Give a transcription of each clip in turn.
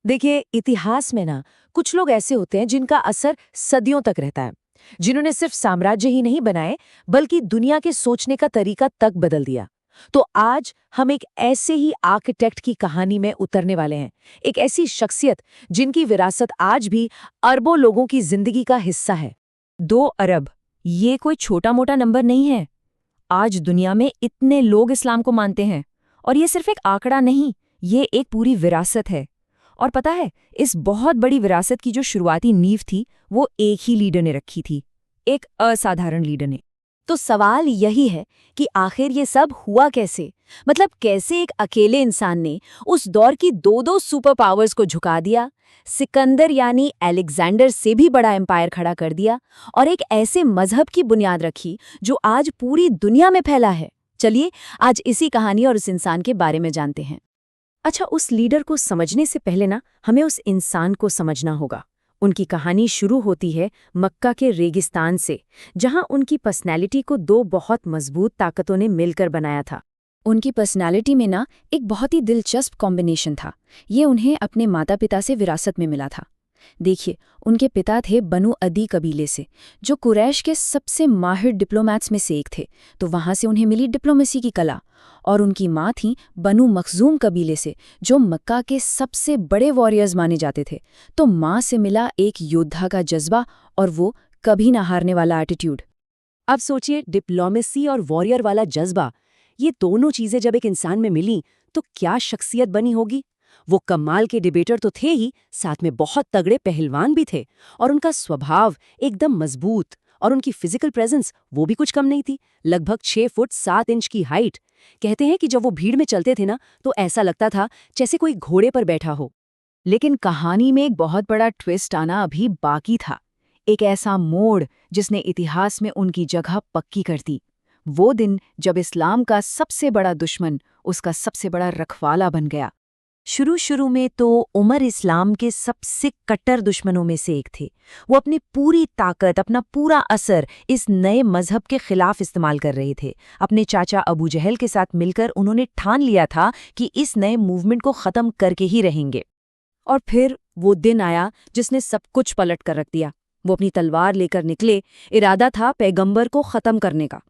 देखिए, इतिहास में ना कुछ लोग ऐसे होते हैं जिनका असर सदियों तक रहता है, जिन्होंने सिर्फ साम्राज्य ही नहीं बनाए बल्कि दुनिया के सोचने का तरीका तक बदल दिया। तो आज हम एक ऐसे ही आर्किटेक्ट की कहानी में उतरने वाले हैं, एक ऐसी शख्सियत जिनकी विरासत आज भी अरबों लोगों की जिंदगी का हिस्सा है। 2 अरब, ये कोई छोटा मोटा नंबर नहीं है। आज दुनिया में इतने लोग इस्लाम को मानते हैं, और ये सिर्फ एक आंकड़ा नहीं, ये एक पूरी विरासत है। और पता है, इस बहुत बड़ी विरासत की जो शुरुआती नींव थी, वो एक ही लीडर ने रखी थी, एक असाधारण लीडर ने। तो सवाल यही है कि आखिर ये सब हुआ कैसे? मतलब कैसे एक अकेले इंसान ने उस दौर की दो दो सुपर पावर्स को झुका दिया, सिकंदर यानी अलेक्जेंडर से भी बड़ा एम्पायर खड़ा कर दिया, और एक ऐसे मजहब की बुनियाद रखी जो आज पूरी दुनिया में फैला है। चलिए आज इसी कहानी और उस इंसान के बारे में जानते हैं। अच्छा, उस लीडर को समझने से पहले ना हमें उस इंसान को समझना होगा। उनकी कहानी शुरू होती है मक्का के रेगिस्तान से, जहां उनकी पर्सनैलिटी को दो बहुत मजबूत ताकतों ने मिलकर बनाया था। उनकी पर्सनैलिटी में ना एक बहुत ही दिलचस्प कॉम्बिनेशन था। ये उन्हें अपने माता पिता से विरासत में मिला था। देखिए, उनके पिता थे बनु अदी कबीले से, जो कुरैश के सबसे माहिर डिप्लोमैट्स में से एक थे, तो वहां से उन्हें मिली डिप्लोमेसी की कला। और उनकी माँ थी बनु मखजूम कबीले से, जो मक्का के सबसे बड़े वॉरियर्स माने जाते थे। तो माँ से मिला एक योद्धा का जज्बा, और वो कभी ना हारने वाला एटीट्यूड। अब सोचिए, डिप्लोमेसी और वॉरियर वाला जज्बा, ये दोनों चीजें जब एक इंसान में मिली तो क्या शख्सियत बनी होगी। वो कमाल के डिबेटर तो थे ही, साथ में बहुत तगड़े पहलवान भी थे, और उनका स्वभाव एकदम मजबूत, और उनकी फिजिकल प्रेजेंस वो भी कुछ कम नहीं थी। लगभग 6 फुट 7 इंच की हाइट। कहते हैं कि जब वो भीड़ में चलते थे ना, तो ऐसा लगता था जैसे कोई घोड़े पर बैठा हो। लेकिन कहानी में एक बहुत बड़ा ट्विस्ट आना अभी बाकी था, एक ऐसा मोड़ जिसने इतिहास में उनकी जगह पक्की कर दी। वो दिन जब इस्लाम का सबसे बड़ा दुश्मन उसका सबसे बड़ा रखवाला बन गया। शुरू में तो उमर इस्लाम के सबसे कट्टर दुश्मनों में से एक थे। वो अपनी पूरी ताकत, अपना पूरा असर इस नए मजहब के खिलाफ इस्तेमाल कर रहे थे। अपने चाचा अबू जहल के साथ मिलकर उन्होंने ठान लिया था कि इस नए मूवमेंट को ख़त्म करके ही रहेंगे। और फिर वो दिन आया जिसने सब कुछ पलट कर रख दिया। वो अपनी तलवार लेकर निकले, इरादा था पैगंबर को ख़त्म करने का।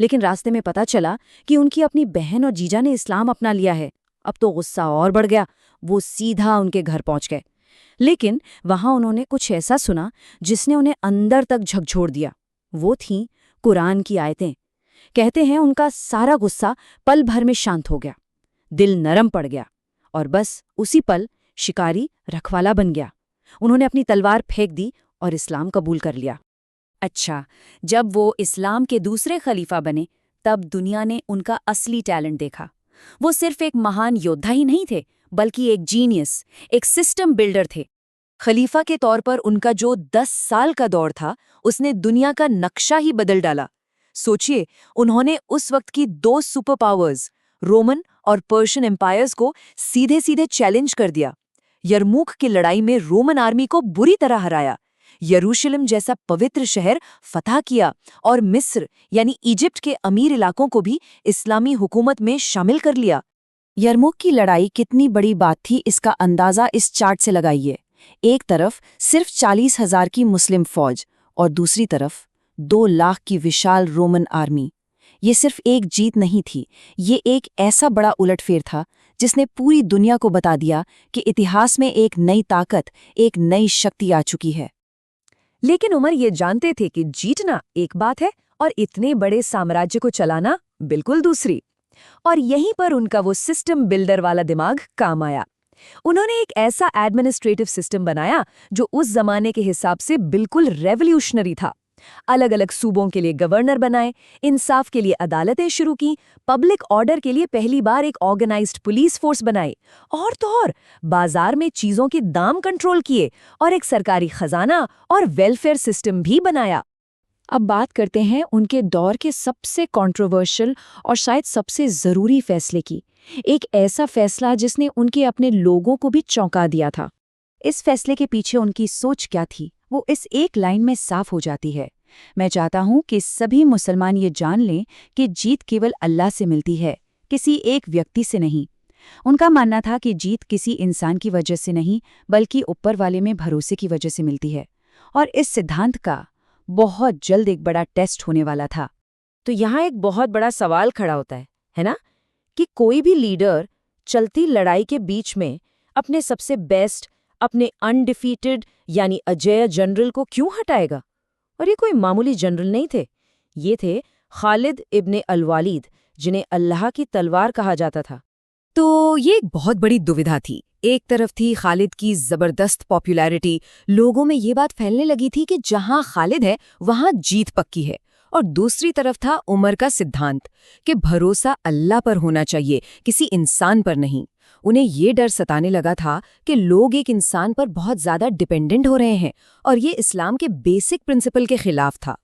लेकिन रास्ते में पता चला कि उनकी अपनी बहन और जीजा ने इस्लाम अपना लिया है। अब तो गुस्सा और बढ़ गया, वो सीधा उनके घर पहुंच गए। लेकिन वहां उन्होंने कुछ ऐसा सुना जिसने उन्हें अंदर तक झकझोर दिया। वो थीं कुरान की आयतें। कहते हैं उनका सारा गुस्सा पल भर में शांत हो गया, दिल नरम पड़ गया, और बस उसी पल शिकारी रखवाला बन गया। उन्होंने अपनी तलवार फेंक दी और इस्लाम कबूल कर लिया। अच्छा, जब वो इस्लाम के दूसरे खलीफा बने, तब दुनिया ने उनका असली टैलेंट देखा। वो सिर्फ एक महान योद्धा ही नहीं थे, बल्कि एक जीनियस, एक सिस्टम बिल्डर थे। खलीफा के तौर पर उनका जो 10 साल का दौर था, उसने दुनिया का नक्शा ही बदल डाला। सोचिए, उन्होंने उस वक्त की 2 सुपर पावर्स, रोमन और पर्शियन एम्पायर्स को सीधे सीधे चैलेंज कर दिया। यरमूक की लड़ाई में रोमन आर्मी को बुरी तरह हराया, यरूशलेम जैसा पवित्र शहर फतह किया, और मिस्र यानी इजिप्ट के अमीर इलाकों को भी इस्लामी हुकूमत में शामिल कर लिया। यरमुक की लड़ाई कितनी बड़ी बात थी, इसका अंदाजा इस चार्ट से लगाइए। एक तरफ सिर्फ 40,000 की मुस्लिम फौज, और दूसरी तरफ 2 लाख की विशाल रोमन आर्मी। ये सिर्फ एक जीत नहीं थी, ये एक ऐसा बड़ा उलटफेर था जिसने पूरी दुनिया को बता दिया कि इतिहास में एक नई ताकत, एक नई शक्ति आ चुकी है। लेकिन उमर ये जानते थे कि जीतना एक बात है और इतने बड़े साम्राज्य को चलाना बिल्कुल दूसरी। और यहीं पर उनका वो सिस्टम बिल्डर वाला दिमाग काम आया। उन्होंने एक ऐसा एडमिनिस्ट्रेटिव सिस्टम बनाया जो उस जमाने के हिसाब से बिल्कुल रेवोल्यूशनरी था। अलग अलग सूबों के लिए गवर्नर बनाए, इंसाफ के लिए अदालतें शुरू की, पब्लिक ऑर्डर के लिए पहली बार एक ऑर्गेनाइज्ड पुलिस फोर्स बनाई, और तो और बाजार में चीजों के दाम कंट्रोल किए, और एक सरकारी खजाना और वेलफेयर सिस्टम भी बनाया। अब बात करते हैं उनके दौर के सबसे कंट्रोवर्शियल और शायद सबसे जरूरी फैसले की। एक ऐसा फैसला जिसने उनके अपने लोगों को भी चौंका दिया था। इस फैसले के पीछे उनकी सोच क्या थी, वो इस एक लाइन में साफ हो जाती है। मैं चाहता हूं कि सभी मुसलमान ये जान लें कि जीत केवल अल्लाह से मिलती है, किसी एक व्यक्ति से नहीं। उनका मानना था कि जीत किसी इंसान की वजह से नहीं बल्कि ऊपर वाले में भरोसे की वजह से मिलती है, और इस सिद्धांत का बहुत जल्द एक बड़ा टेस्ट होने वाला था। तो यहाँ एक बहुत बड़ा सवाल खड़ा होता है ना? कि कोई भी लीडर चलती लड़ाई के बीच में अपने सबसे बेस्ट, अपने अनडिफीटेड यानी अजेय जनरल को क्यों हटाएगा? और ये कोई मामूली जनरल नहीं थे, ये थे खालिद इब्ने अल-वालिद, जिन्हें अल्लाह की तलवार कहा जाता था। तो ये एक बहुत बड़ी दुविधा थी। एक तरफ थी खालिद की जबरदस्त पॉपुलैरिटी, लोगों में ये बात फैलने लगी थी कि जहां खालिद है वहां जीत पक्की है, और दूसरी तरफ था उमर का सिद्धांत कि भरोसा अल्लाह पर होना चाहिए, किसी इंसान पर नहीं। उन्हें ये डर सताने लगा था कि लोग एक इंसान पर बहुत ज्यादा डिपेंडेंट हो रहे हैं, और ये इस्लाम के बेसिक प्रिंसिपल के खिलाफ था।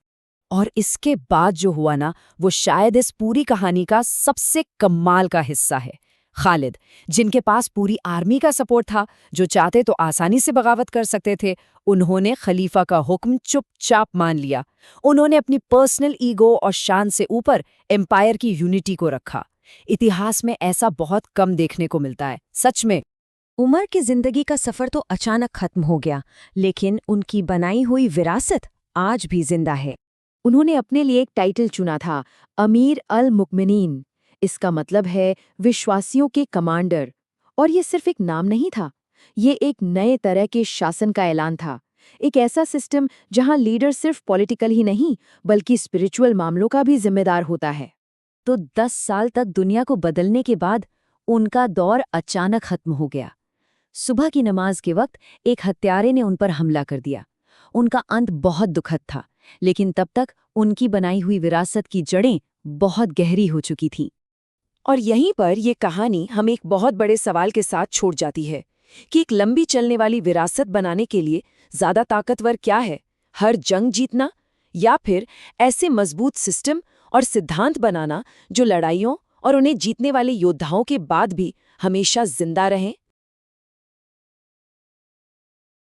और इसके बाद जो हुआ ना, वो शायद इस पूरी कहानी का सबसे कमाल का हिस्सा है। खालिद, जिनके पास पूरी आर्मी का सपोर्ट था, जो चाहते तो आसानी से बगावत कर सकते थे, उन्होंने खलीफा का हुक्म चुपचाप मान लिया। उन्होंने अपनी पर्सनल ईगो और शान से ऊपर एम्पायर की यूनिटी को रखा। इतिहास में ऐसा बहुत कम देखने को मिलता है, सच में। उमर की जिंदगी का सफर तो अचानक खत्म हो गया, लेकिन उनकी बनाई हुई विरासत आज भी जिंदा है। उन्होंने अपने लिए एक टाइटल चुना था, अमीर अल मुकमिनीन। इसका मतलब है विश्वासियों के कमांडर। और ये सिर्फ एक नाम नहीं था, ये एक नए तरह के शासन का ऐलान था। एक ऐसा सिस्टम जहां लीडर सिर्फ पॉलिटिकल ही नहीं बल्कि स्पिरिचुअल मामलों का भी जिम्मेदार होता है। तो 10 साल तक दुनिया को बदलने के बाद उनका दौर अचानक खत्म हो गया। सुबह की नमाज के वक्त एक हत्यारे ने उन पर हमला कर दिया। उनका अंत बहुत दुखद था, लेकिन तब तक उनकी बनाई हुई विरासत की जड़ें बहुत गहरी हो चुकी थीं। और यहीं पर यह कहानी हमें एक बहुत बड़े सवाल के साथ छोड़ जाती है कि एक लंबी चलने वाली विरासत बनाने के लिए ज्यादा ताकतवर क्या है, हर जंग जीतना, या फिर ऐसे मजबूत सिस्टम और सिद्धांत बनाना जो लड़ाइयों और उन्हें जीतने वाले योद्धाओं के बाद भी हमेशा जिंदा रहें।